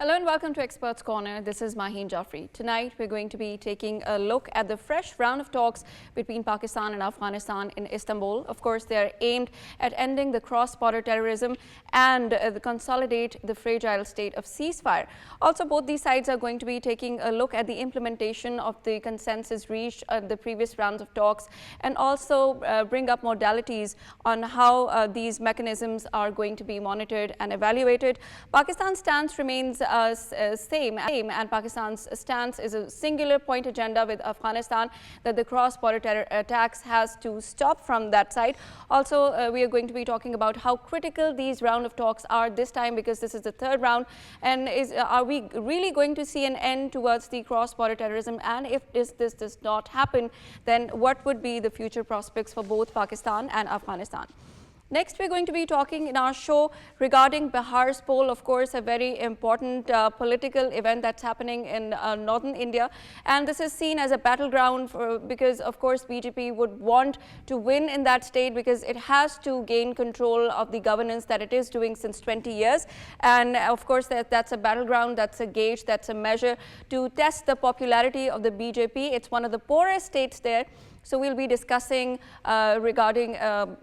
Hello and welcome to Experts Corner. This is Maheen Jafri. Tonight we're going to be taking a look at the fresh round of talks between Pakistan and Afghanistan in Istanbul. Of course, they are aimed at ending the cross-border terrorism and consolidate the fragile state of ceasefire. Also, both these sides are going to be taking a look at the implementation of the consensus reached at the previous rounds of talks and also bring up modalities on how these mechanisms are going to be monitored and evaluated. Pakistan's stance remains same, and Pakistan's stance is a singular point agenda with Afghanistan that the cross-border terror attacks has to stop from that side. Also, we are going to be talking about how critical these round of talks are this time, because this is the third round, and are we really going to see an end towards the cross-border terrorism? And if this does not happen, then what would be the future prospects for both Pakistan and Afghanistan? Next, we're going to be talking in our show regarding Bihar's poll, of course, a very important political event that's happening in northern India. And this is seen as a battleground because, of course, BJP would want to win in that state because it has to gain control of the governance that it is doing since 20 years. And, of course, that's a battleground, that's a gauge, that's a measure to test the popularity of the BJP. It's one of the poorest states there. So we'll be discussing regarding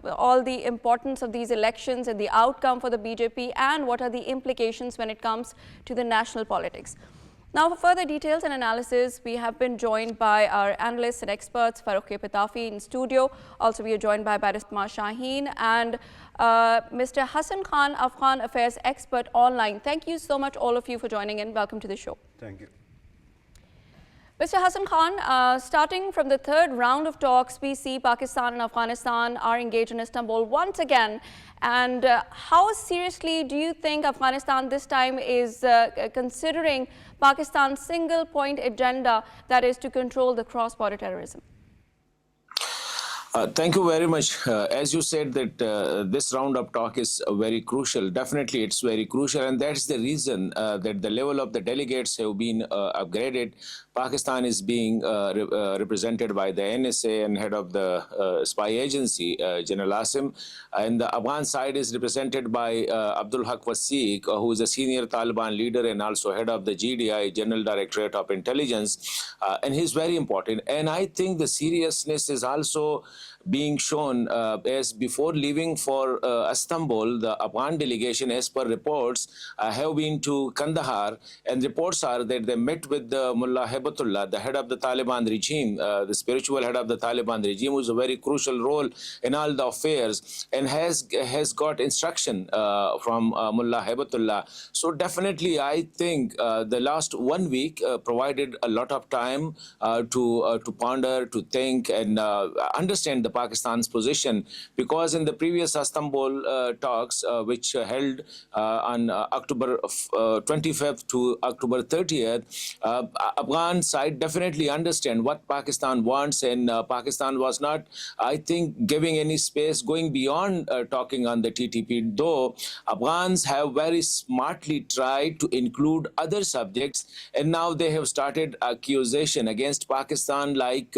all the importance of these elections and the outcome for the BJP and what are the implications when it comes to the national politics. Now, for further details and analysis, we have been joined by our analysts and experts, Farrukh K. Pitafi in studio. Also, we are joined by Fatima Shaheen and Mr. Hassan Khan, Afghan Affairs expert online. Thank you so much, all of you, for joining in. Welcome to the show. Thank you. Mr. Hassan Khan, starting from the third round of talks, we see Pakistan and Afghanistan are engaged in Istanbul once again. And how seriously do you think Afghanistan this time is considering Pakistan's single point agenda, that is to control the cross-border terrorism? Thank you very much. As you said that this round of talk is very crucial. Definitely, it's very crucial, and that's the reason that the level of the delegates have been upgraded. Pakistan is being represented by the NSA and head of the spy agency, General Asim, and the Afghan side is represented by Abdul Haq Wasiq, who is a senior Taliban leader and also head of the GDI, General Directorate of Intelligence, and he's very important. And I think the seriousness is also being shown as before leaving for Istanbul, the Afghan delegation, as per reports, have been to Kandahar, and reports are that they met with the Mullah Hibatullah, the head of the Taliban regime, the spiritual head of the Taliban regime, who's a very crucial role in all the affairs, and has got instruction from Mullah Hibatullah. So definitely, I think the last 1 week provided a lot of time to ponder, to think, and understand the Pakistan's position, because in the previous Istanbul talks, which held on October 25th to October 30th, Afghan side definitely understand what Pakistan wants, and Pakistan was not, I think, giving any space going beyond talking on the TTP, though Afghans have very smartly tried to include other subjects, and now they have started accusation against Pakistan, like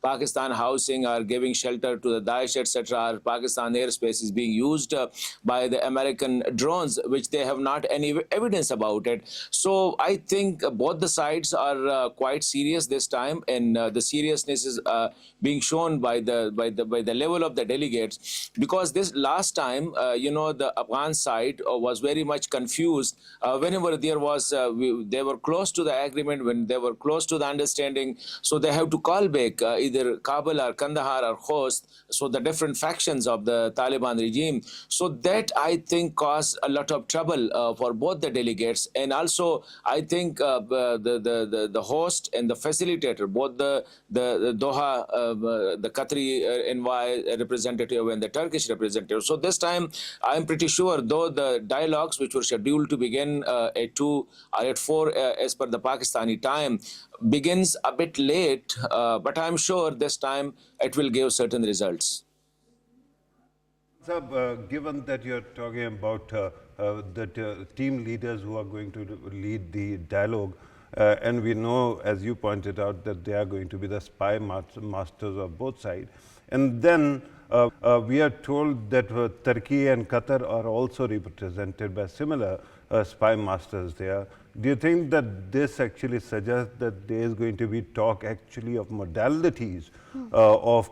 Pakistan housing or giving shelter to the Daesh, etc. Pakistan airspace is being used by the American drones, which they have not any evidence about it. So I think both the sides are quite serious this time, and the seriousness is being shown by the level of the delegates, because this last time, the Afghan side was very much confused whenever there was they were close to the agreement, when they were close to the understanding, so they have to call back either Kabul or Kandahar or Khost, so the different factions of the Taliban regime. So that, I think, caused a lot of trouble for both the delegates, and also I think the host and the facilitator, both the Doha, the Qatari envoy representative and the Turkish representative. So this time, I'm pretty sure, though the dialogues which were scheduled to begin at 2 or at 4 as per the Pakistani time begins a bit late, but I'm sure this time it will give certain results. Given that you're talking about the team leaders who are going to lead the dialogue, and we know, as you pointed out, that they are going to be the spy masters of both sides, and then we are told that Turkey and Qatar are also represented by similar spy masters there. Do you think that this actually suggests that there is going to be talk actually of modalities of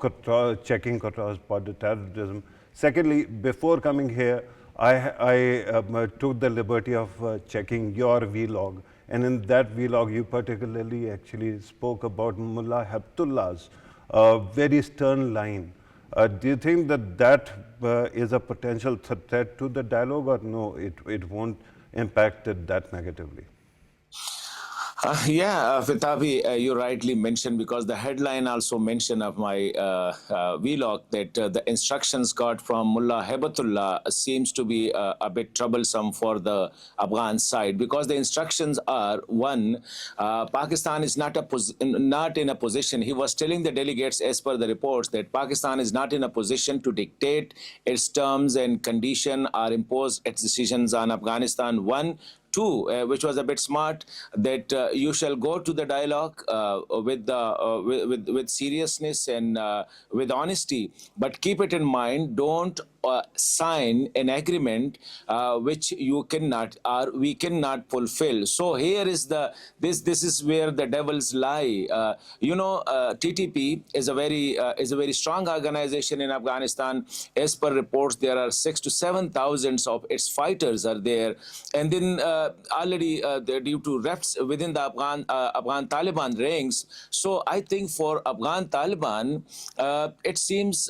checking cross-border terrorism? Secondly, before coming here, I took the liberty of checking your vlog, and in that vlog, you particularly actually spoke about Mullah Habtullah's very stern line. Do you think that that is a potential threat to the dialogue, or no, it won't impact it that negatively? Pitafi, you rightly mentioned, because the headline also mentioned of my vlog that the instructions got from Mullah Hebatullah seems to be a bit troublesome for the Afghan side, because the instructions are, one, Pakistan is not in a position. He was telling the delegates, as per the reports, that Pakistan is not in a position to dictate its terms and condition or impose its decisions on Afghanistan. One. Two, which was a bit smart, that you shall go to the dialogue with seriousness and with honesty, but keep it in mind, don't sign an agreement which you cannot or we cannot fulfill. So here is this is where the devils lie. TTP is a very strong organization in Afghanistan. As per reports, there are 6,000 to 7,000 of its fighters are there, and then already due to rifts within the Afghan Taliban ranks. So I think for Afghan Taliban, it seems,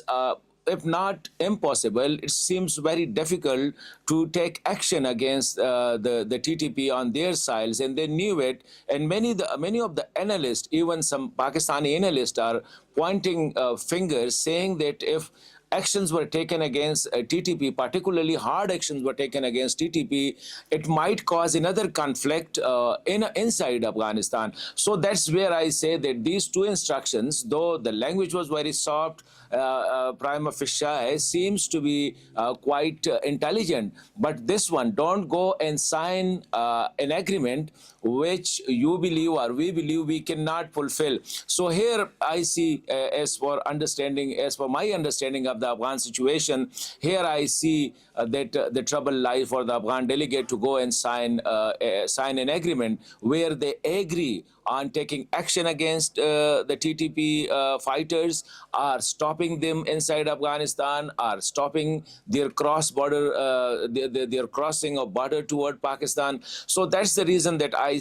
if not impossible, it seems very difficult to take action against the TTP on their sides, and they knew it. And many of the analysts, even some Pakistani analysts, are pointing fingers, saying that if actions were taken against TTP, particularly hard actions were taken against TTP, it might cause another conflict inside Afghanistan. So that's where I say that these two instructions, though the language was very soft, prima facie, seems to be quite intelligent. But this one, don't go and sign an agreement which you believe or we believe we cannot fulfill. So here I see, as for my understanding of the Afghan situation, here I see that the trouble lies for the Afghan delegate to go and sign an agreement where they agree on taking action against the TTP fighters, are stopping them inside Afghanistan, are stopping their cross-border, their crossing of border toward Pakistan. So that's the reason that I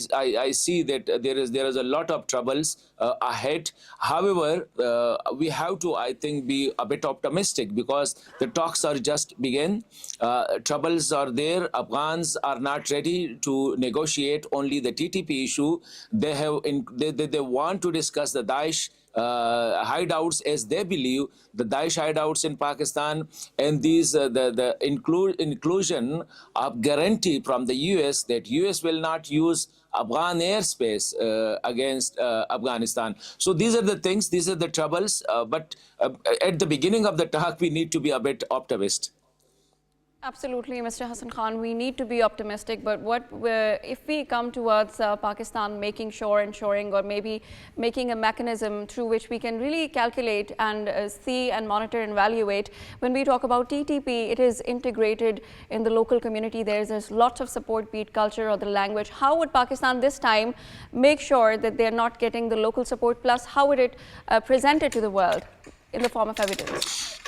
see that there is a lot of troubles ahead. However, we have to, I think, be a bit optimistic, because the talks are just begin. Troubles are there. Afghans are not ready to negotiate only the TTP issue. They want to discuss the Daesh hideouts, as they believe, the Daesh hideouts in Pakistan, and these the inclusion of guarantee from the US that US will not use Afghan airspace against Afghanistan. So these are the things, these are the troubles. But at the beginning of the talk, we need to be a bit optimist. Absolutely, Mr. Hassan Khan, we need to be optimistic, but if we come towards Pakistan ensuring or maybe making a mechanism through which we can really calculate and see and monitor and evaluate. When we talk about TTP, it is integrated in the local community. There's lots of support, be it culture or the language. How would Pakistan this time make sure that they're not getting the local support? Plus, how would it present it to the world in the form of evidence?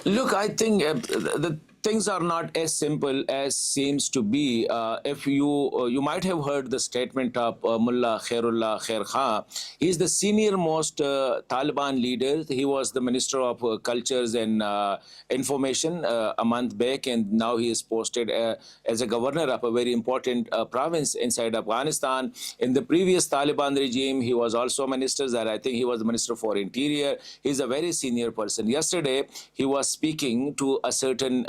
Look, I think the things are not as simple as seems to be. If you might have heard the statement of Mullah Khairullah Khair Khan. He is the senior most Taliban leader. He was the Minister of Cultures and Information a month back, and now he is posted as a governor of a very important province inside Afghanistan. In the previous Taliban regime, he was also a minister there. I think he was the Minister for Interior. He's a very senior person. Yesterday, he was speaking to a certain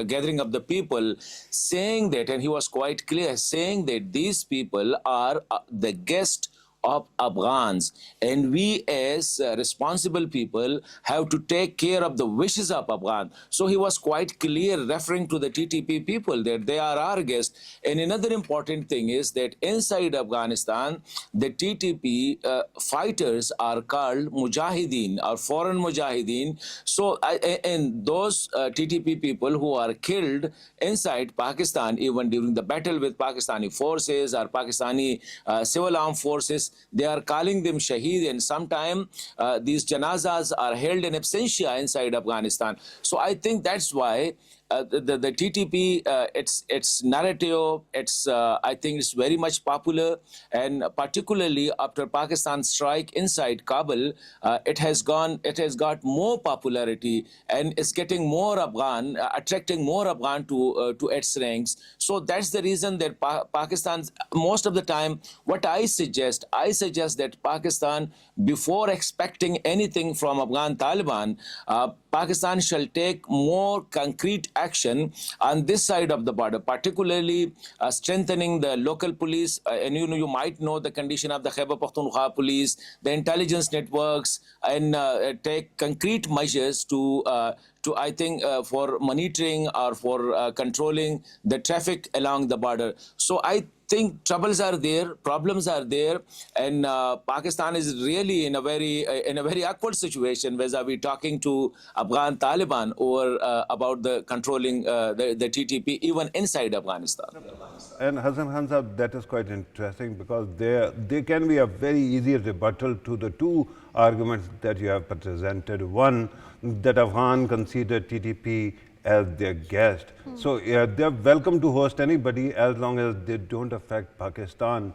gathering of the people, saying that, and he was quite clear, saying that these people are the guest of Afghans, and we as responsible people have to take care of the wishes of Afghan. So he was quite clear referring to the TTP people that they are our guests. And another important thing is that inside Afghanistan, the TTP fighters are called Mujahideen or foreign Mujahideen. So, and those TTP people who are killed inside Pakistan, even during the battle with Pakistani forces or Pakistani civil armed forces, they are calling them Shaheed, and sometimes these janazas are held in absentia inside Afghanistan. So I think that's why the TTP, its narrative, I think it's very much popular, and particularly after Pakistan's strike inside Kabul, it has got more popularity and is getting more Afghan, attracting more Afghan to its ranks. So that's the reason that Pakistan's most of the time, what I suggest that Pakistan, before expecting anything from Afghan Taliban, Pakistan shall take more concrete action on this side of the border, particularly strengthening the local police. And you might know the condition of the Khyber Pakhtunkhwa police, the intelligence networks, and take concrete measures to I think for monitoring or for controlling the traffic along the border. So I think troubles are there, problems are there, and Pakistan is really in a very awkward situation vis-a-vis talking to Afghan Taliban or about the controlling the TTP even inside Afghanistan. And Hassan Khan, that is quite interesting because there can be a very easy rebuttal to the two arguments that you have presented. One, that Afghan consider TTP as their guest. So they're welcome to host anybody as long as they don't affect Pakistan.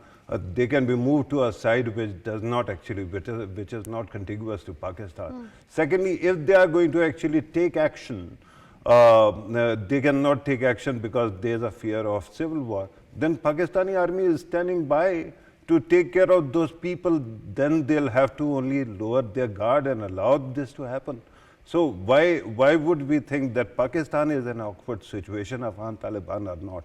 They can be moved to a side which does not actually, which is not contiguous to Pakistan. Secondly, if they are going to actually take action, they cannot take action because there is a fear of civil war. Then Pakistani army is standing by to take care of those people. Then they'll have to only lower their guard and allow this to happen. So why would we think that Pakistan is in an awkward situation, Afghan Taliban are not?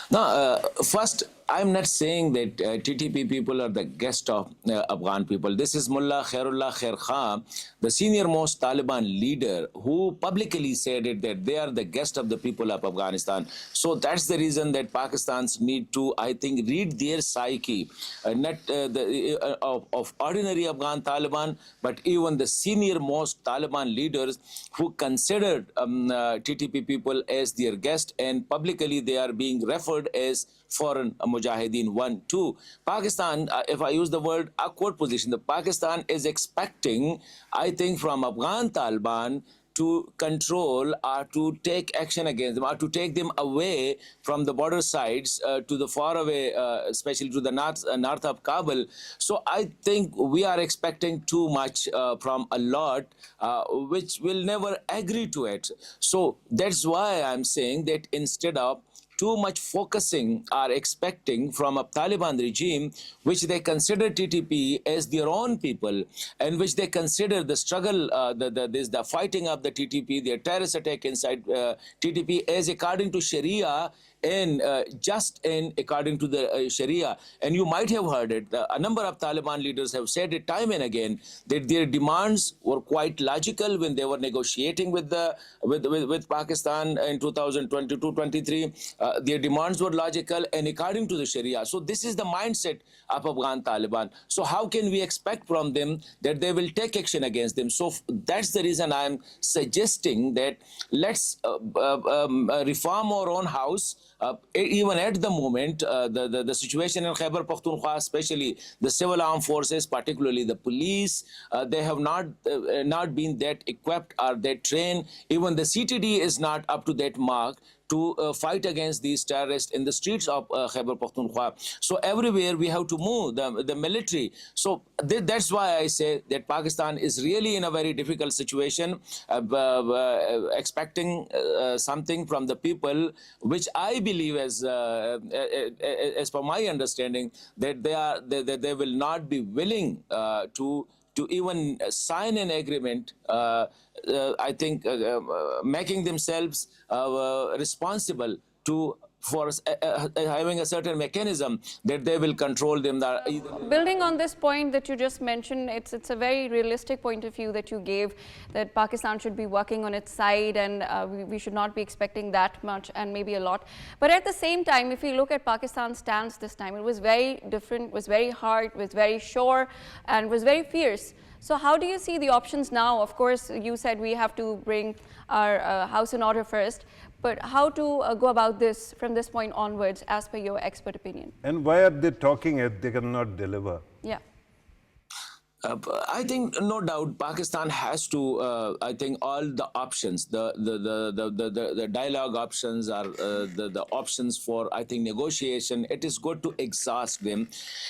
Now, first, I'm not saying that TTP people are the guest of Afghan people. This is Mullah Khairullah Khair Khan, the senior most Taliban leader, who publicly said it that they are the guest of the people of Afghanistan. So that's the reason that Pakistan's need to, I think, read their psyche, not of ordinary Afghan Taliban, but even the senior most Taliban leaders who considered TTP people as their guest, and publicly they are being referred as foreign Mujahideen. 1, 2. Pakistan, if I use the word awkward position, the Pakistan is expecting, I think, from Afghan Taliban to control or to take action against them or to take them away from the border sides to the far away, especially to the north of Kabul. So I think we are expecting too much from a lot which will never agree to it. So that's why I'm saying that instead of too much focusing or expecting from a Taliban regime, which they consider TTP as their own people, and which they consider the struggle, the fighting of the TTP, their terrorist attack inside TTP as according to Sharia and just and according to the Sharia. And you might have heard it. A number of Taliban leaders have said it time and again that their demands were quite logical when they were negotiating with Pakistan in 2022-23. Their demands were logical and according to the Sharia. So this is the mindset of Afghan Taliban. So how can we expect from them that they will take action against them? So that's the reason I'm suggesting that let's reform our own house. Even at the moment, the situation in Khyber Pakhtunkhwa, especially the civil armed forces, particularly the police, they have not been that equipped or that trained. Even the CTD is not up to that mark to fight against these terrorists in the streets of Khyber Pakhtunkhwa. So everywhere we have to move the military. So that's why I say that Pakistan is really in a very difficult situation, expecting something from the people, which I believe, as per my understanding, that they will not be willing to even sign an agreement, I think making themselves responsible to for having a certain mechanism that they will control them. Building on this point that you just mentioned, it's a very realistic point of view that you gave, that Pakistan should be working on its side, and we should not be expecting that much and maybe a lot. But at the same time, if you look at Pakistan's stance this time, it was very different, was very hard, was very sure, and was very fierce. So how do you see the options now? Of course, you said we have to bring our house in order first, but how to go about this from this point onwards, as per your expert opinion? And why are they talking if they cannot deliver? Yeah. I think no doubt Pakistan has to. I think all the options, the dialogue options are the options for, I think, negotiation. It is good to exhaust them,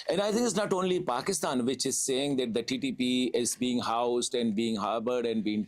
and I think it's not only Pakistan which is saying that the TTP is being housed and being harbored and being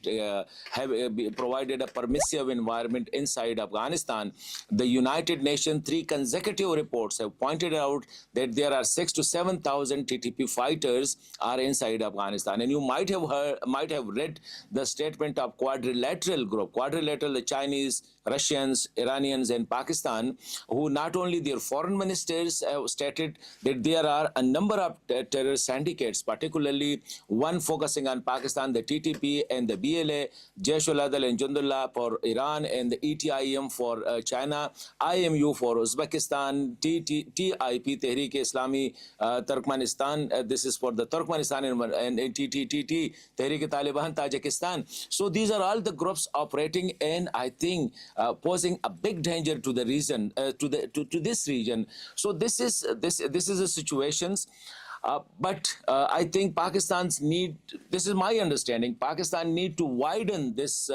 provided a permissive environment inside Afghanistan. The United Nations 3 consecutive reports have pointed out that there are 6,000 to 7,000 TTP fighters are inside Afghanistan, and you might have read the statement of quadrilateral group, the Chinese, Russians, Iranians, and Pakistan, who not only their foreign ministers have stated that there are a number of terrorist syndicates, particularly one focusing on Pakistan, the TTP and the BLA, Jaish-ul-Adl and Jundullah for Iran, and the ETIM for China, IMU for Uzbekistan, TIP, Tehreek-e-Islami Turkmenistan, this is for the Turkmenistan, and TTT, Tehreek-e-Taliban, Tajikistan. So these are all the groups operating, and I think posing a big danger to the region, to this region. So this is a situation. But I think Pakistan's need, this is my understanding, Pakistan need to widen this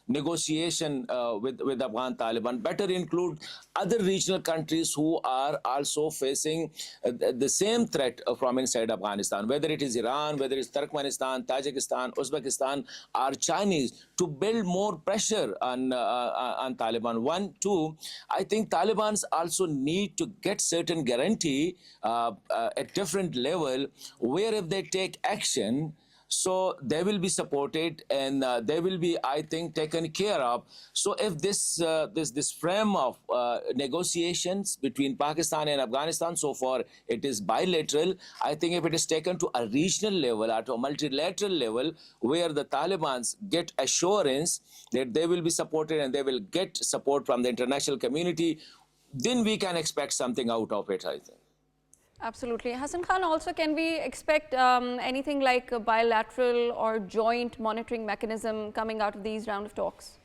negotiation with Afghan Taliban, better include other regional countries who are also facing the same threat from inside Afghanistan, whether it is Iran, whether it's Turkmenistan, Tajikistan, Uzbekistan, or Chinese, to build more pressure on Taliban. One, two, I think Talibans also need to get certain guarantee at different level, where if they take action, so they will be supported, and they will be, I think, taken care of. So if this frame of negotiations between Pakistan and Afghanistan, so far it is bilateral, I think if it is taken to a regional level, at a multilateral level, where the Talibans get assurance that they will be supported and they will get support from the international community, then we can expect something out of it, I think. Absolutely. Hassan Khan, also, can we expect anything like a bilateral or joint monitoring mechanism coming out of these round of talks?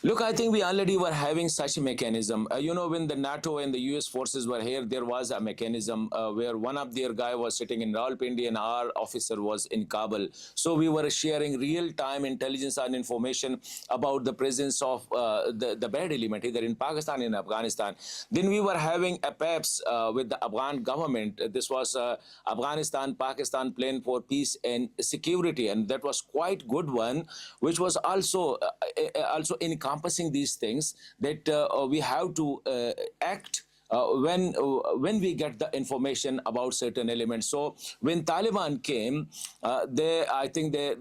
Look, I think we already were having such a mechanism. You know, when the NATO and the US forces were here, there was a mechanism where one of their guy was sitting in Rawalpindi and our officer was in Kabul. So we were sharing real-time intelligence and information about the presence of the bad element, either in Pakistan or in Afghanistan. Then we were having a PAPS with the Afghan government. This was Afghanistan-Pakistan Plan for Peace and Security, and that was quite good one, which was also encompassing these things, that we have to act when we get the information about certain elements. So when Taliban came, I think they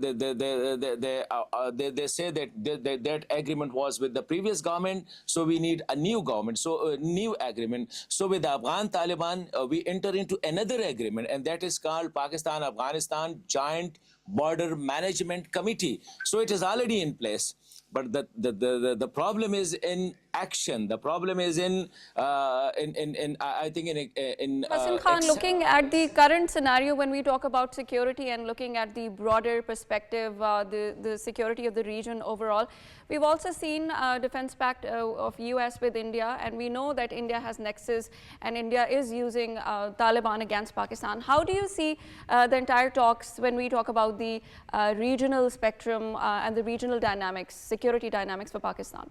say that agreement was with the previous government, so we need a new government, so a new agreement. So with the Afghan Taliban, we enter into another agreement, and that is called Pakistan-Afghanistan Joint Border Management Committee. So it is already in place. But the problem is in action. The problem is in I think in Hassan Khan, looking at the current scenario, when we talk about security and looking at the broader perspective, the security of the region overall, we've also seen defense pact of US with India, and we know that India has nexus and India is using Taliban against Pakistan. How do you see the entire talks when we talk about the regional spectrum and the regional dynamics, security dynamics for Pakistan?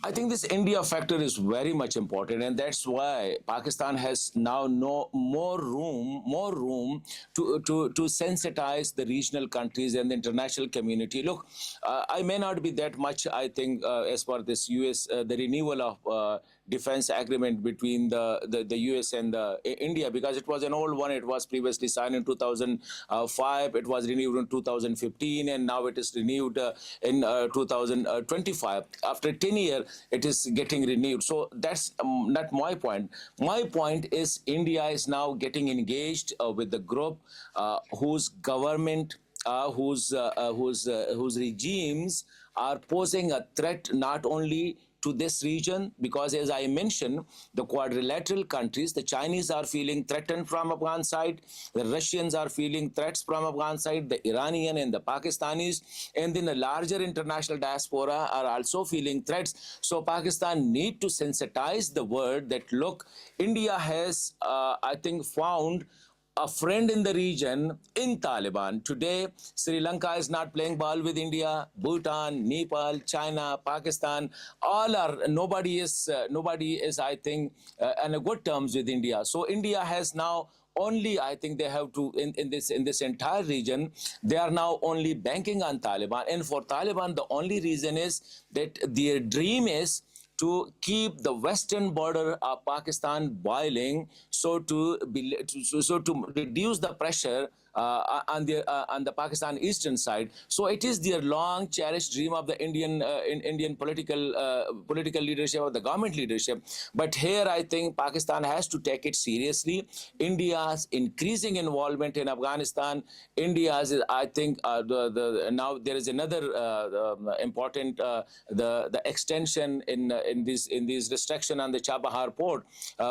I think this India factor is very much important, and that's why Pakistan has now more room to sensitize the regional countries and the international community. Look, I may not be that much, I think, as far as this US, the renewal of defense agreement between the US and India, because it was an old one. It was previously signed in 2005. It was renewed in 2015, and now it is renewed in 2025. After 10 years, it is getting renewed. So that's not my point. My point is India is now getting engaged with the group whose government, whose regimes are posing a threat not only to this region, because as I mentioned, the quadrilateral countries, the Chinese are feeling threatened from Afghan side, the Russians are feeling threats from Afghan side, the Iranian and the Pakistanis, and then the larger international diaspora are also feeling threats. So Pakistan need to sensitize the world that look, India has, I think, found a friend in the region in Taliban. Today, Sri Lanka is not playing ball with India. Bhutan, Nepal, China, Pakistan, all are, nobody is, I think, on a good terms with India. So India has now only, I think they have to, in this entire region, they are now only banking on Taliban. And for Taliban, the only reason is that their dream is to keep the western border of Pakistan boiling, so to reduce the pressure on the Pakistan eastern side. So it is their long cherished dream of the Indian political leadership, or the government leadership. But here I think Pakistan has to take it seriously. India's increasing involvement in Afghanistan, India's, I think, now there is another important the extension in these restriction on the Chabahar port.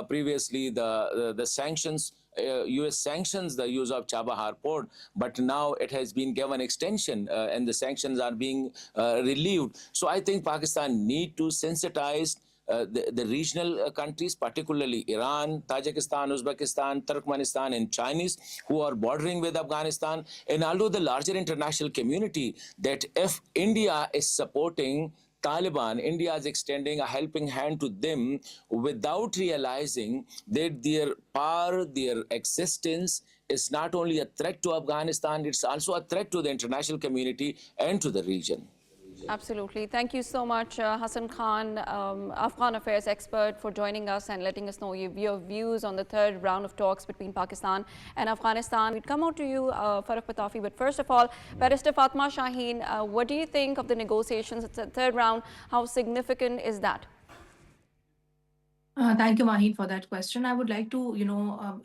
Previously, the sanctions. US sanctions the use of Chabahar port, but now it has been given extension and the sanctions are being relieved. So I think Pakistan need to sensitize the regional countries, particularly Iran, Tajikistan, Uzbekistan, Turkmenistan, and Chinese, who are bordering with Afghanistan. And although the larger international community, that if India is supporting Taliban, India is extending a helping hand to them without realizing that their power, their existence is not only a threat to Afghanistan, it's also a threat to the international community and to the region. Absolutely. Thank you so much, Hassan Khan, Afghan affairs expert, for joining us and letting us know your views on the third round of talks between Pakistan and Afghanistan. We'd come out to you, Farrukh Pitafi, but first of all, Barrister Fatima Shaheen, what do you think of the negotiations? It's the third round. How significant is that? Thank you, Maheen, for that question. I would like to,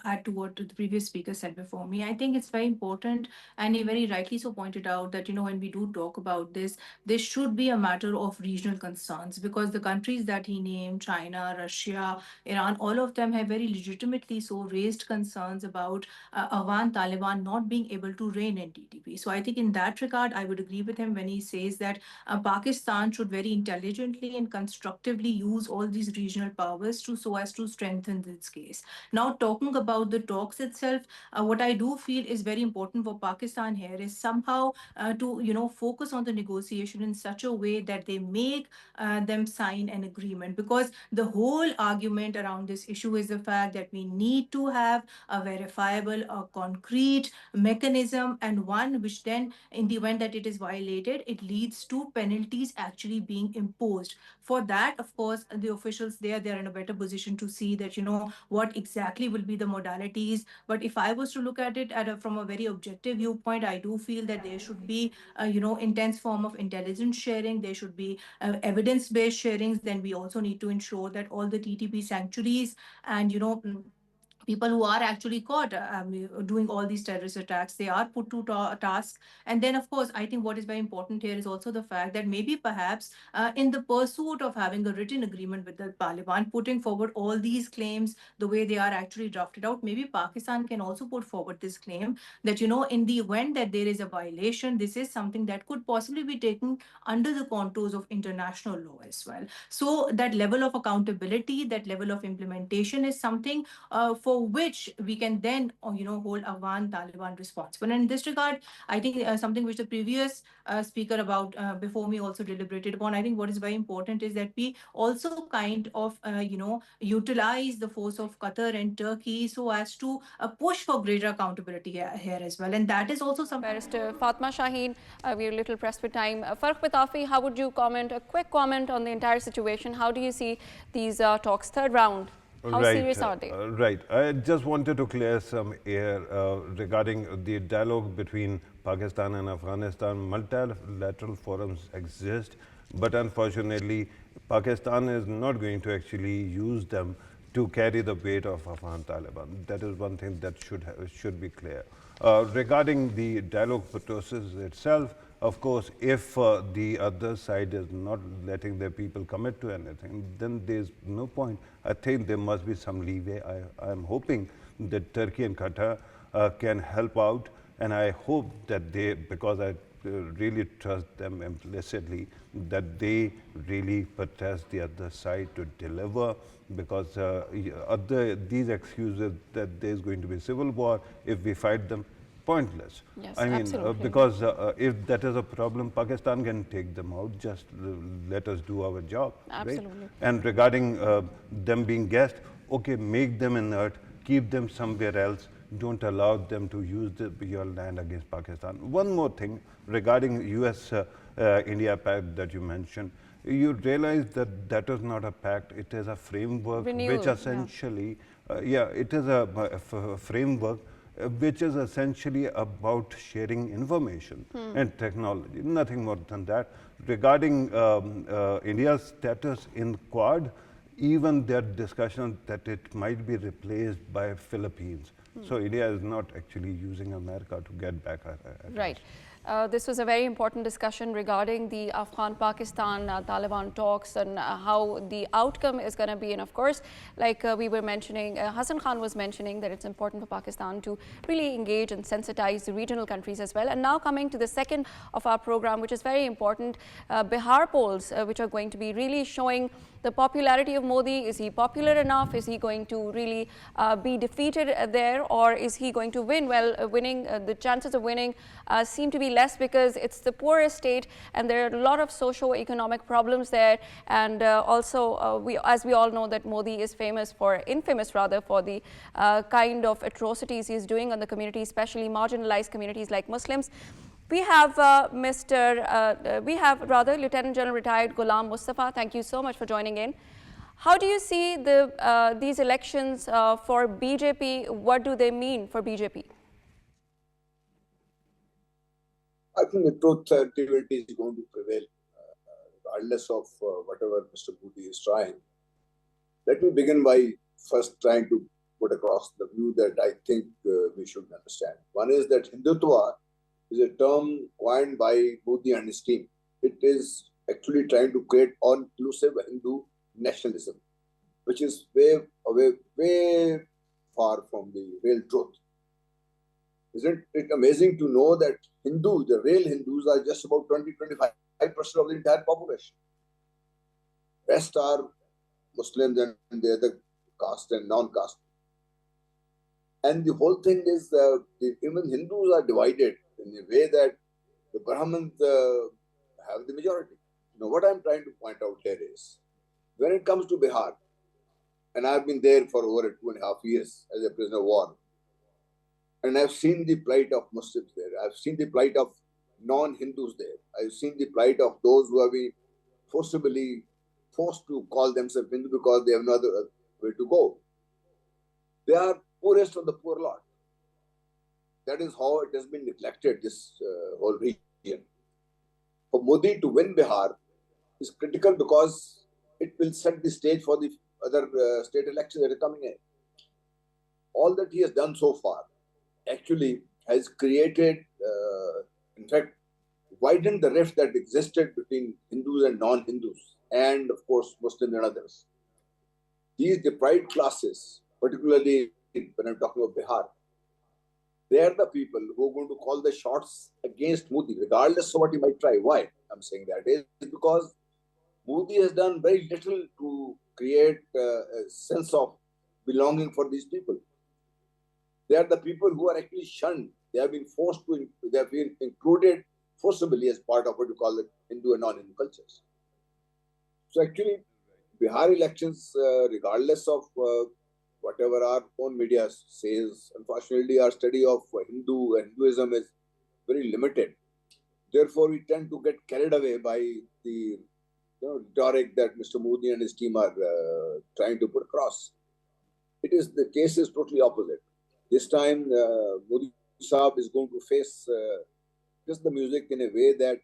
add to what the previous speaker said before me. I think it's very important, and he very rightly so pointed out that, when we do talk about this should be a matter of regional concerns, because the countries that he named, China, Russia, Iran, all of them have very legitimately so raised concerns about Afghan Taliban not being able to reign in TTP. So I think in that regard, I would agree with him when he says that Pakistan should very intelligently and constructively use all these regional powers to so as to strengthen this case. Now, talking about the talks itself, what I do feel is very important for Pakistan here is somehow to focus on the negotiation in such a way that they make them sign an agreement, because the whole argument around this issue is the fact that we need to have a verifiable, a concrete mechanism, and one which then, in the event that it is violated, it leads to penalties actually being imposed. For that, of course, the officials there, they're in a better position to see that, what exactly will be the modalities. But if I was to look at it from a very objective viewpoint, I do feel that there should be, intense form of intelligence sharing. There should be evidence-based sharings. Then we also need to ensure that all the TTP sanctuaries and, people who are actually caught doing all these terrorist attacks, they are put to task. And then, of course, I think what is very important here is also the fact that maybe perhaps in the pursuit of having a written agreement with the Taliban, putting forward all these claims the way they are actually drafted out, maybe Pakistan can also put forward this claim that, in the event that there is a violation, this is something that could possibly be taken under the contours of international law as well. So that level of accountability, that level of implementation is something for for which we can then, hold Afghan Taliban responsible. And in this regard, I think something which the previous speaker about before me also deliberated upon. I think what is very important is that we also kind of, utilize the force of Qatar and Turkey so as to push for greater accountability here as well. And that is also something. Barrister Fatima Shaheen, we're a little pressed for time. Farrukh Pitafi, how would you comment, a quick comment on the entire situation? How do you see these talks, third round? How serious are they? Right. I just wanted to clear some air regarding the dialogue between Pakistan and Afghanistan. Multilateral forums exist, but unfortunately, Pakistan is not going to actually use them to carry the weight of Afghan Taliban. That is one thing that should be clear. Regarding the dialogue process itself, of course, if the other side is not letting their people commit to anything, then there's no point. I think there must be some leeway. I'm hoping that Turkey and Qatar can help out, and I hope that they, because I really trust them implicitly, that they really protest the other side to deliver, because these excuses that there's going to be civil war if we fight them, pointless. Yes, I mean, absolutely. because if that is a problem, Pakistan can take them out. Just let us do our job. Absolutely. Right? And regarding them being guests, okay, make them inert, keep them somewhere else. Don't allow them to use your land against Pakistan. One more thing regarding US-India pact that you mentioned. You realize that that is not a pact. It is a framework which essentially, it is a framework which is essentially about sharing information and technology, nothing more than that. Regarding India's status in Quad, even their discussion that it might be replaced by Philippines. So India is not actually using America to get back at right. This was a very important discussion regarding the Afghan-Pakistan Taliban talks and how the outcome is going to be. And of course, like we were mentioning, Hassan Khan was mentioning that it's important for Pakistan to really engage and sensitize the regional countries as well. And now coming to the second of our program, which is very important, Bihar polls, which are going to be really showing the popularity of Modi. Is he popular enough? Is he going to really be defeated there, or is he going to win? Well, the chances of winning seem to be less because it's the poorest state and there are a lot of socio-economic problems there. And also, as we all know, that Modi is infamous for the kind of atrocities he's doing on the community, especially marginalized communities like Muslims. We have Lt.Gen. retired Ghulam Mustafa. Thank you so much for joining in. How do you see these elections for BJP? What do they mean for BJP? I think the truth activity is going to prevail, regardless of whatever Mr. Modi is trying. Let me begin by first trying to put across the view that I think we should understand. One is that Hindutva is a term coined by Modi and his team. It is actually trying to create all-inclusive Hindu nationalism, which is way far from the real truth. Isn't it amazing to know that the real Hindus are just about 20-25% of the entire population. Rest are Muslims and the other caste and non-caste. And the whole thing is even Hindus are divided in a way that the Brahmins have the majority. What I'm trying to point out here is, when it comes to Bihar, and I've been there for over 2.5 years as a prisoner of war, and I've seen the plight of Muslims there. I've seen the plight of non-Hindus there. I've seen the plight of those who have been forced to call themselves Hindu because they have no other way to go. They are poorest of the poor lot. That is how it has been neglected, this whole region. For Modi to win Bihar is critical because it will set the stage for the other state elections that are coming in. All that he has done so far actually has created, in fact, widened the rift that existed between Hindus and non-Hindus, and of course Muslims and others. These deprived classes, particularly when I'm talking about Bihar, they are the people who are going to call the shots against Modi, regardless of what he might try. Why I'm saying that is because Modi has done very little to create a sense of belonging for these people. They are the people who are actually shunned. They have been forced to, they have been included forcibly as part of what you call it Hindu and non-Hindu cultures. So actually, Bihar elections, regardless of whatever our own media says, unfortunately, our study of Hinduism is very limited. Therefore, we tend to get carried away by the rhetoric that Mr. Modi and his team are trying to put across. The case is totally opposite. This time, Modi Saab is going to face just the music in a way that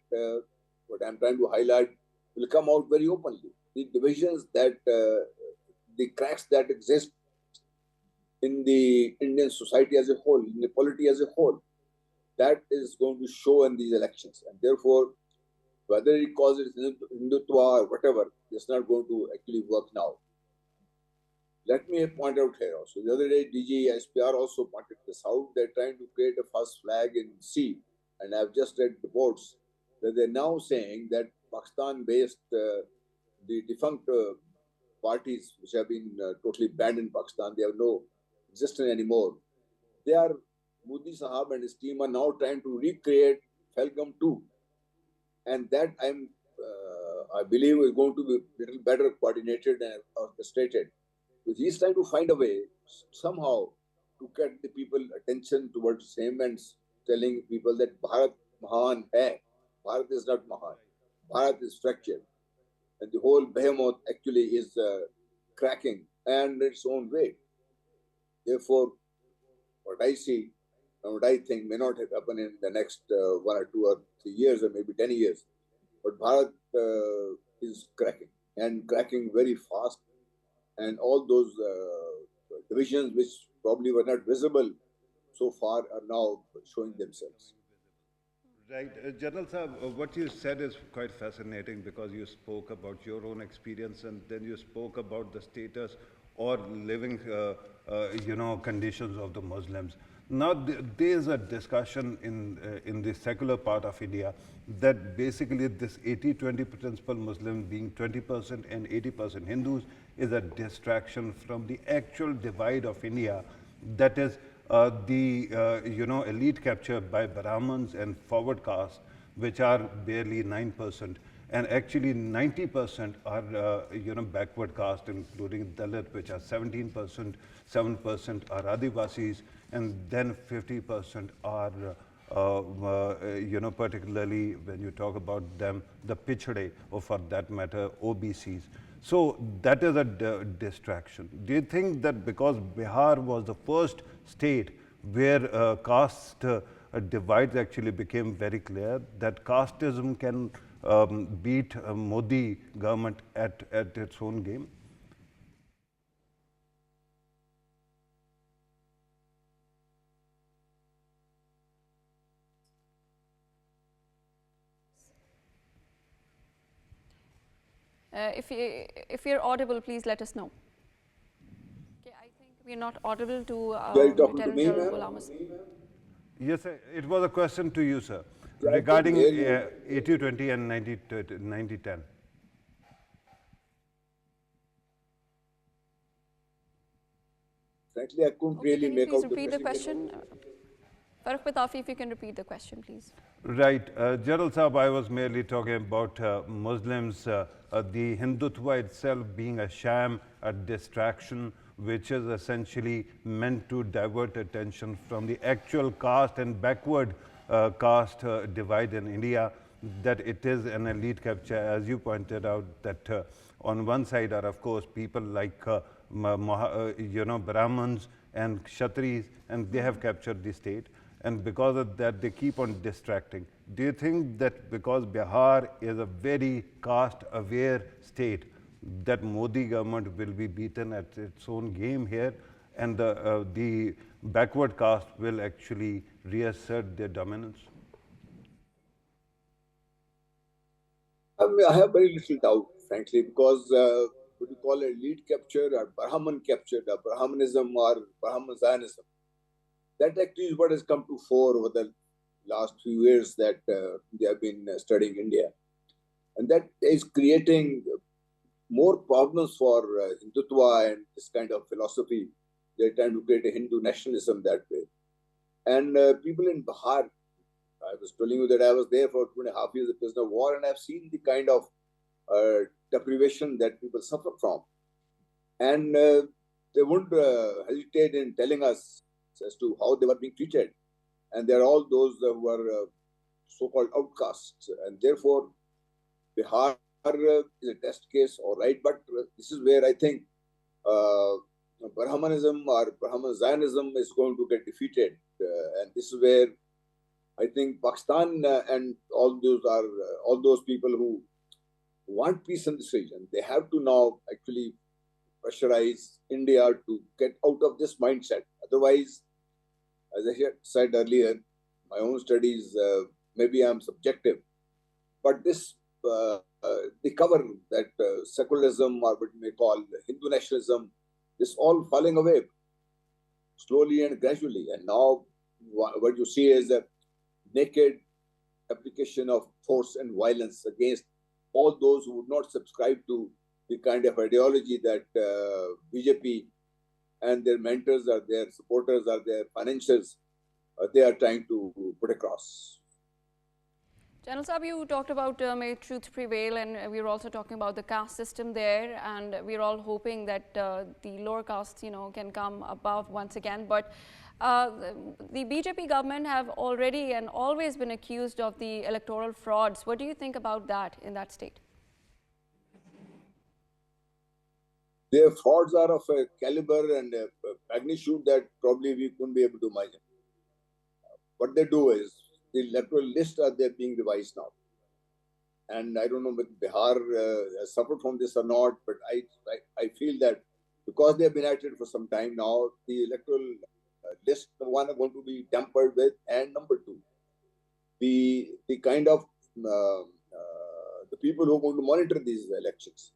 what I'm trying to highlight will come out very openly. The divisions that, the cracks that exist in the Indian society as a whole, in the polity as a whole, that is going to show in these elections. And therefore, whether he calls it Hindutva or whatever, it's not going to actually work now. Let me point out here also. The other day, DG SPR also pointed this out. They're trying to create a first flag in sea. And I've just read reports that they're now saying that Pakistan-based, the defunct parties which have been totally banned in Pakistan, they have no existence anymore. They are, Modi Sahab and his team are now trying to recreate Falcon 2. And that I believe is going to be a little better coordinated and orchestrated. Because he's trying to find a way somehow to get the people attention towards him and telling people that Bharat Mahan hai. Bharat is not Mahan. Bharat is fractured. And the whole behemoth actually is cracking and its own way. Therefore, what I see and what I think may not happen in the next 1 or 2 or 3 years or maybe 10 years. But Bharat is cracking and cracking very fast. And all those divisions which probably were not visible so far are now showing themselves. Right. General Saab, what you said is quite fascinating because you spoke about your own experience and then you spoke about the status or living, conditions of the Muslims. Now, there is a discussion in the secular part of India that basically this 80-20 principle, Muslim being 20% and 80% Hindus, is a distraction from the actual divide of India, that is elite capture by Brahmins and forward caste, which are barely 9%, and actually 90% are backward caste, including Dalit, which are 17%, 7% are Adivasis, and then 50% are particularly when you talk about them, the Pichhade, or for that matter, OBCs. So that is a distraction. Do you think that because Bihar was the first state where caste divides actually became very clear, that casteism can beat Modi government at its own game? If you're audible, please let us know. Okay, I think we're not audible to Lieutenant General Ghulam. Yes, sir. It was a question to you, sir, Yeah, regarding 80-20 and 90-10. Frankly, I couldn't really make out the question. Can you please repeat the question? Farrukh Pitafi, if you can repeat the question, please. Right. General Saab, I was merely talking about Muslims, the Hindutva itself being a sham, a distraction, which is essentially meant to divert attention from the actual caste and backward caste divide in India, that it is an elite capture, as you pointed out, that on one side are, of course, people like Brahmins and Kshatris, and they have captured the state. And because of that, they keep on distracting. Do you think that because Bihar is a very caste-aware state, that Modi government will be beaten at its own game here, and the backward caste will actually reassert their dominance? I have very little doubt, frankly, because what you call elite capture or Brahman capture, or Brahmanism or Brahman Zionism, that actually is what has come to fore over the last few years that they have been studying India. And that is creating more problems for Hindutva and this kind of philosophy They're trying to create a Hindu nationalism that way. And people in Bihar, I was telling you that I was there for 2.5 years, a prisoner of war, and I've seen the kind of deprivation that people suffer from. And they wouldn't hesitate in telling us as to how they were being treated. And there are all those who are so-called outcasts. And therefore, Bihar is a test case, all right. But this is where I think Brahmanism or Brahman Zionism is going to get defeated. And this is where I think Pakistan and all those people who want peace in this region, they have to now actually pressurize India to get out of this mindset. Otherwise, as I said earlier, my own studies, maybe I'm subjective, but this, they cover that secularism or what you may call Hindu nationalism, is all falling away slowly and gradually. And now what you see is a naked application of force and violence against all those who would not subscribe to the kind of ideology that BJP and their mentors or their supporters or their financiers, they are trying to put across. General Saab, you talked about may truth prevail, and we were also talking about the caste system there, and we're all hoping that the lower castes, can come above once again. But the BJP government have already and always been accused of the electoral frauds. What do you think about that in that state? Their frauds are of a caliber and a magnitude that probably we couldn't be able to imagine. What they do is, the electoral lists are there being revised now. And I don't know whether Bihar has suffered from this or not, but I feel that because they have been at it for some time now, the electoral list, number one, are going to be tampered with, and number two, the kind of the people who are going to monitor these elections,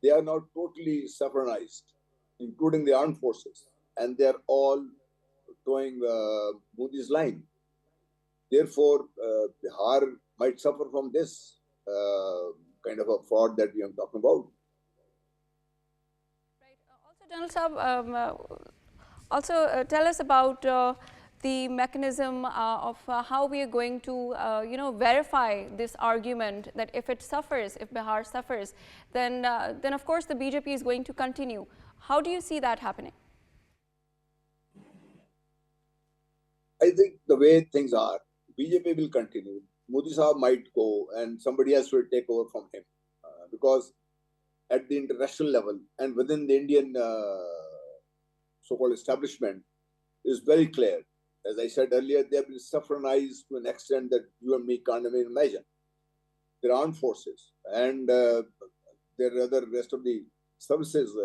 they are now totally saffronized, including the armed forces, and they are all towing Modi's line. Therefore, Bihar might suffer from this kind of a fraud that we are talking about. Right. Also, General Saab, tell us about the mechanism of how we are going to, verify this argument that if Bihar suffers, then of course the BJP is going to continue. How do you see that happening? I think the way things are, BJP will continue. Modi Sahab might go and somebody else will take over from him. Because at the international level and within the Indian so-called establishment is very clear. As I said earlier, they have been saffronized to an extent that you and me can't even imagine. Their armed forces and their other rest of the services,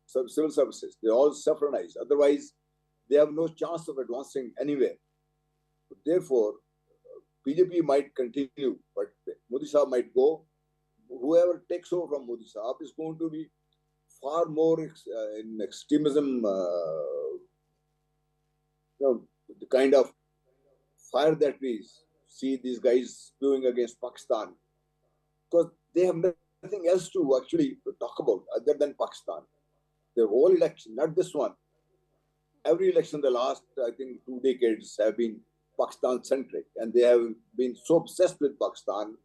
civil services, they're all saffronized. Otherwise, they have no chance of advancing anywhere. Therefore, BJP might continue, but Modi Sahab might go. Whoever takes over from Modi Sahab is going to be far more in extremism, the kind of fire that we see these guys doing against Pakistan, because they have nothing else to actually talk about other than Pakistan. The whole election, not this one. Every election in the last, I think, 2 decades have been Pakistan-centric, and they have been so obsessed with Pakistan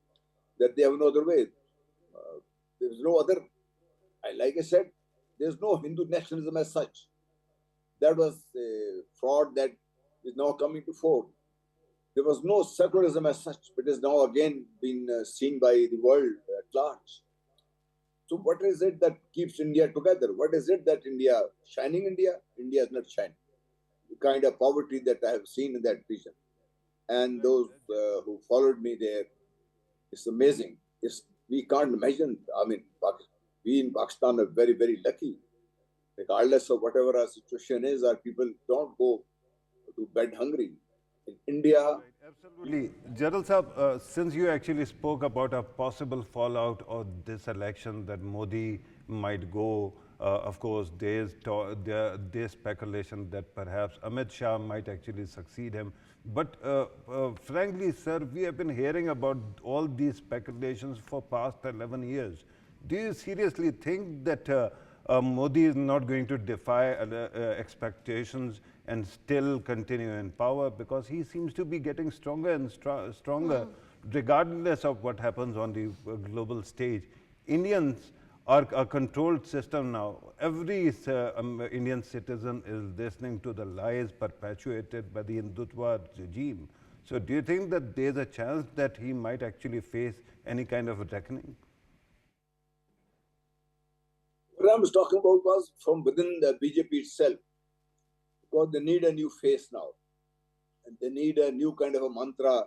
that they have no other way. There's no other, like I said, there's no Hindu nationalism as such. That was a fraud that is now coming to fore. There was no secularism as such, but is now again being seen by the world at large. So what is it that keeps India together? What is it that shining India? India is not shining. The kind of poverty that I have seen in that region. And those who followed me there, it's amazing. We can't imagine. I mean, we in Pakistan are very, very lucky. Regardless of whatever our situation is, our people don't go to bed hungry. In India... Right, absolutely. General Saab, since you actually spoke about a possible fallout of this election that Modi might go, of course, there's speculation that perhaps Amit Shah might actually succeed him. But frankly, sir, we have been hearing about all these speculations for past 11 years. Do you seriously think that Modi is not going to defy expectations and still continue in power, because he seems to be getting stronger and stronger regardless of what happens on the global stage. Indians are a controlled system now. Every Indian citizen is listening to the lies perpetuated by the Hindutva regime. So do you think that there's a chance that he might actually face any kind of a reckoning? What I was talking about was from within the BJP itself, because they need a new face now. And they need a new kind of a mantra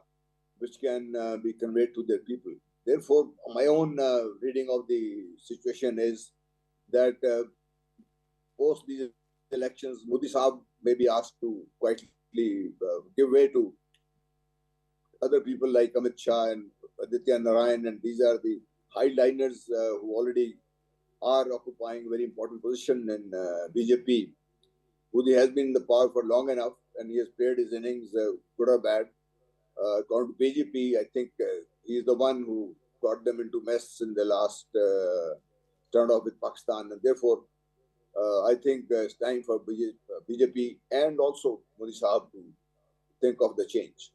which can be conveyed to their people. Therefore, my own reading of the situation is that post these elections, Modi Saab may be asked to quietly give way to other people like Amit Shah and Aditya Narayan, and these are the highliners who already are occupying a very important position in BJP. Modi has been in the power for long enough, and he has played his innings, good or bad. According to BJP, I think he is the one who got them into mess in the last turnoff with Pakistan, and therefore, I think it's time for BJP and also Modi Sahab to think of the change.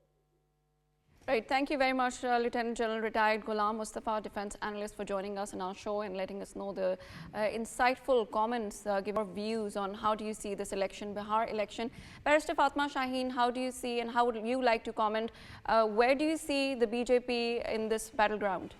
Right. Thank you very much, Lieutenant General Retired Ghulam Mustafa, Defense Analyst, for joining us in our show and letting us know the insightful comments, give our views on how do you see this election, Bihar election. Barrister Fatima Shaheen, how do you see and how would you like to comment? Where do you see the BJP in this battleground?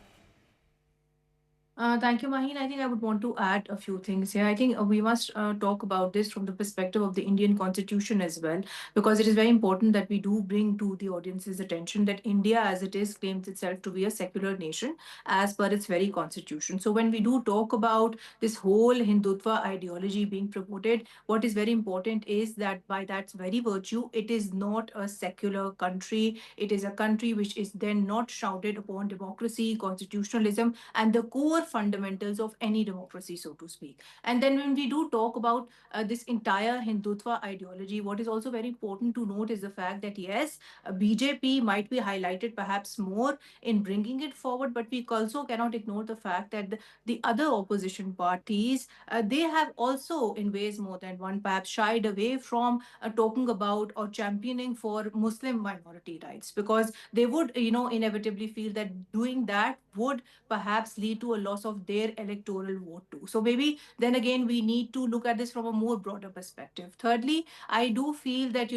Thank you, Maheen. I think I would want to add a few things here. I think we must talk about this from the perspective of the Indian Constitution as well, because it is very important that we do bring to the audience's attention that India, as it is, claims itself to be a secular nation as per its very constitution. So when we do talk about this whole Hindutva ideology being promoted, what is very important is that by that very virtue, it is not a secular country. It is a country which is then not shrouded upon democracy, constitutionalism, and the core fundamentals of any democracy, so to speak. And then when we do talk about this entire Hindutva ideology, what is also very important to note is the fact that yes, BJP might be highlighted perhaps more in bringing it forward, but we also cannot ignore the fact that the other opposition parties, they have also in ways more than one perhaps shied away from talking about or championing for Muslim minority rights, because they would, inevitably feel that doing that would perhaps lead to a loss of their electoral vote too. So maybe then again we need to look at this from a more broader perspective. Thirdly, I do feel that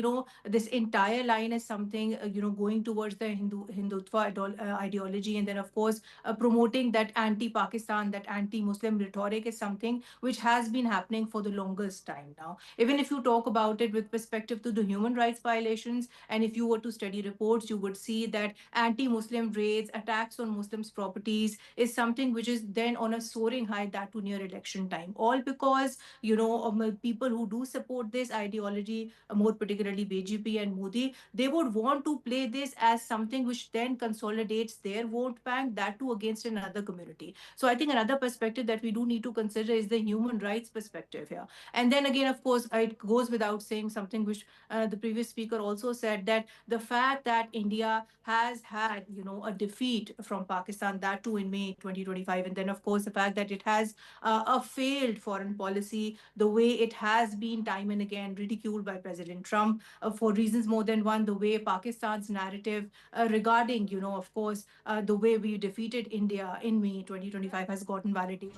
this entire line is something going towards the Hindutva ideology, and then of course promoting that anti-Pakistan, that anti-Muslim rhetoric is something which has been happening for the longest time now. Even if you talk about it with perspective to the human rights violations, and if you were to study reports, you would see that anti-Muslim raids, attacks on Muslims' properties is something which is then on a soaring high, that to near election time. All because, people who do support this ideology, more particularly BJP and Modi, they would want to play this as something which then consolidates their vote bank, that too against another community. So I think another perspective that we do need to consider is the human rights perspective here. And then again, of course, it goes without saying something which the previous speaker also said, that the fact that India has had, a defeat from Pakistan, that too in May 2025, and then of course the fact that it has a failed foreign policy, the way it has been time and again ridiculed by President Trump for reasons more than one, the way Pakistan's narrative regarding, of course, the way we defeated India in May 2025 has gotten validated.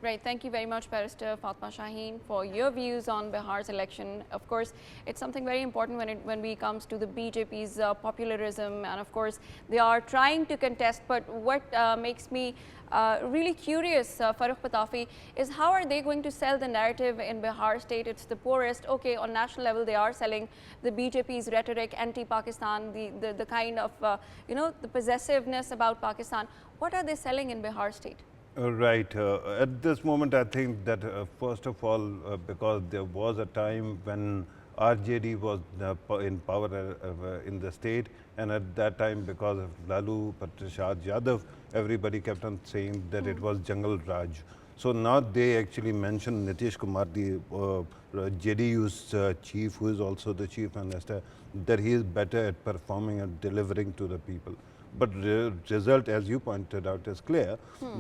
Right. Thank you very much, Barrister Fatma Shaheen, for your views on Bihar's election. Of course, it's something very important when we comes to the BJP's popularism, and of course, they are trying to contest. But what makes me really curious, Farrukh Pitafi, is how are they going to sell the narrative in Bihar state? It's the poorest. Okay, on national level, they are selling the BJP's rhetoric, anti-Pakistan, the kind of, the possessiveness about Pakistan. What are they selling in Bihar state? Right. At this moment, I think that first of all, because there was a time when RJD was in power in the state, and at that time, because of Lalu Prasad Yadav, everybody kept on saying that it was Jungle Raj. So now they actually mention Nitish Kumar, the JDU's chief, who is also the chief minister, that he is better at performing and delivering to the people. But the result, as you pointed out, is clear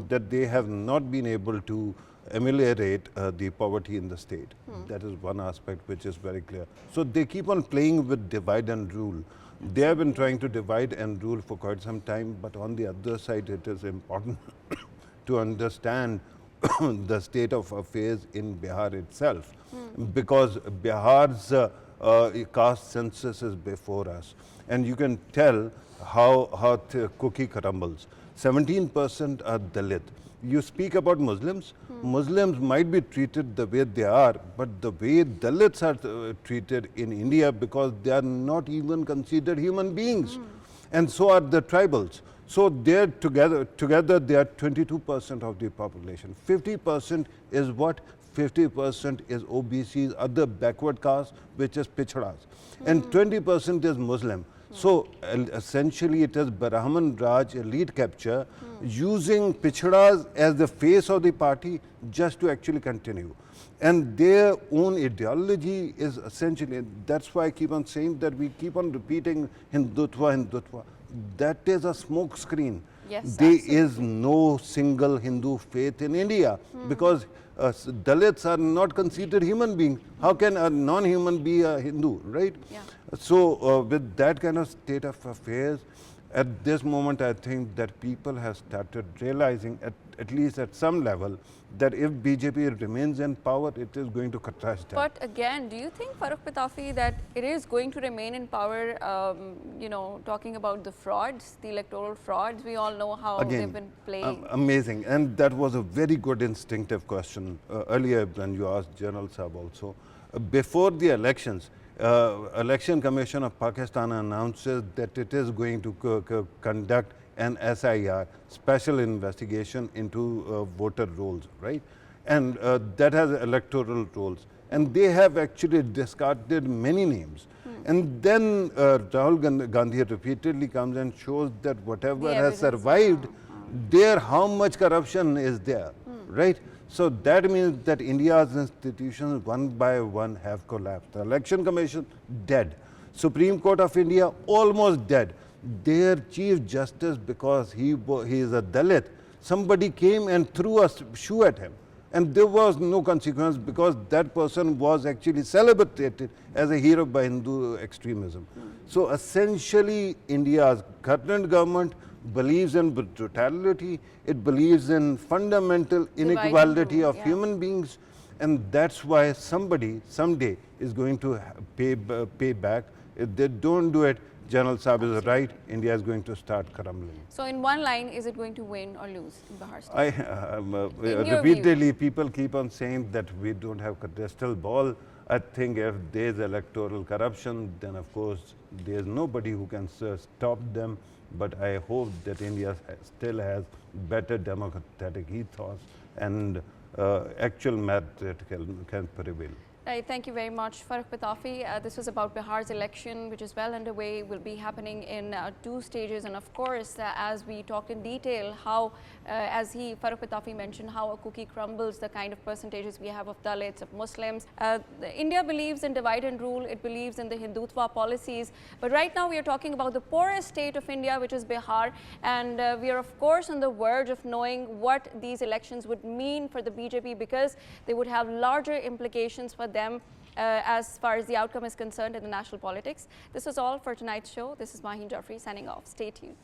that they have not been able to ameliorate the poverty in the state. That is one aspect which is very clear. So they keep on playing with divide and rule. They have been trying to divide and rule for quite some time, but on the other side, it is important to understand the state of affairs in Bihar itself, because Bihar's caste census is before us, and you can tell how the cookie crumbles. 17% are Dalit. You speak about Muslims. Muslims might be treated the way they are, but the way Dalits are treated in India, because they are not even considered human beings, and so are the tribals. So they're together they are 22% of the population. 50% is what? 50% is OBCs, other backward castes, which is Pichhadas, and 20% is Muslim. So essentially it is Brahman Raj elite capture, using Pichhadas as the face of the party just to actually continue. And their own ideology is essentially, that's why I keep on saying that we keep on repeating Hindutva, Hindutva. That is a smoke screen. Yes, there absolutely. is no single Hindu faith in India, because Dalits are not considered human beings. How can a non-human be a Hindu, right? Yeah. So with that kind of state of affairs, at this moment, I think that people have started realizing, at least at some level, that if BJP remains in power, it is going to crush them. But again, do you think, Farrukh Pitafi, that it is going to remain in power, you know, talking about the frauds, the electoral frauds? We all know how they've been playing. Amazing. And that was a very good instinctive question earlier when you asked General Saab also. Before the elections, Election Commission of Pakistan announces that it is going to conduct an SIR, special investigation into voter rolls, right? And that has electoral rolls. And they have actually discarded many names. And then Rahul Gandhi repeatedly comes and shows that whatever has survived, there how much corruption is there, right? So that means that India's institutions one by one have collapsed. The Election Commission, dead. Supreme Court of India, almost dead. Their Chief Justice, because he is a Dalit, somebody came and threw a shoe at him. And there was no consequence, because that person was actually celebrated as a hero by Hindu extremism. So essentially, India's current government believes in brutality, it believes in fundamental inequality of human beings, and that's why somebody someday is going to pay back. If they don't do it, General Saab is right, India is going to start crumbling. So in one line, is it going to win or lose in Bihar state? Repeatedly, people keep on saying that we don't have a crystal ball. I think if there is electoral corruption, then of course there is nobody who can stop them. But I hope that India still has better democratic ethos, and actual merit can prevail. Right, thank you very much, Farrukh Pitafi. This was about Bihar's election, which is well underway, will be happening in 2 stages. And of course, as we talked in detail, how, as Farrukh Pitafi mentioned, how a cookie crumbles, the kind of percentages we have of Dalits, of Muslims. India believes in divide and rule, it believes in the Hindutva policies. But right now we are talking about the poorest state of India, which is Bihar. And we are of course on the verge of knowing what these elections would mean for the BJP, because they would have larger implications for them as far as the outcome is concerned in the national politics. This is all for tonight's show. This is Maheen Jafri signing off. Stay tuned.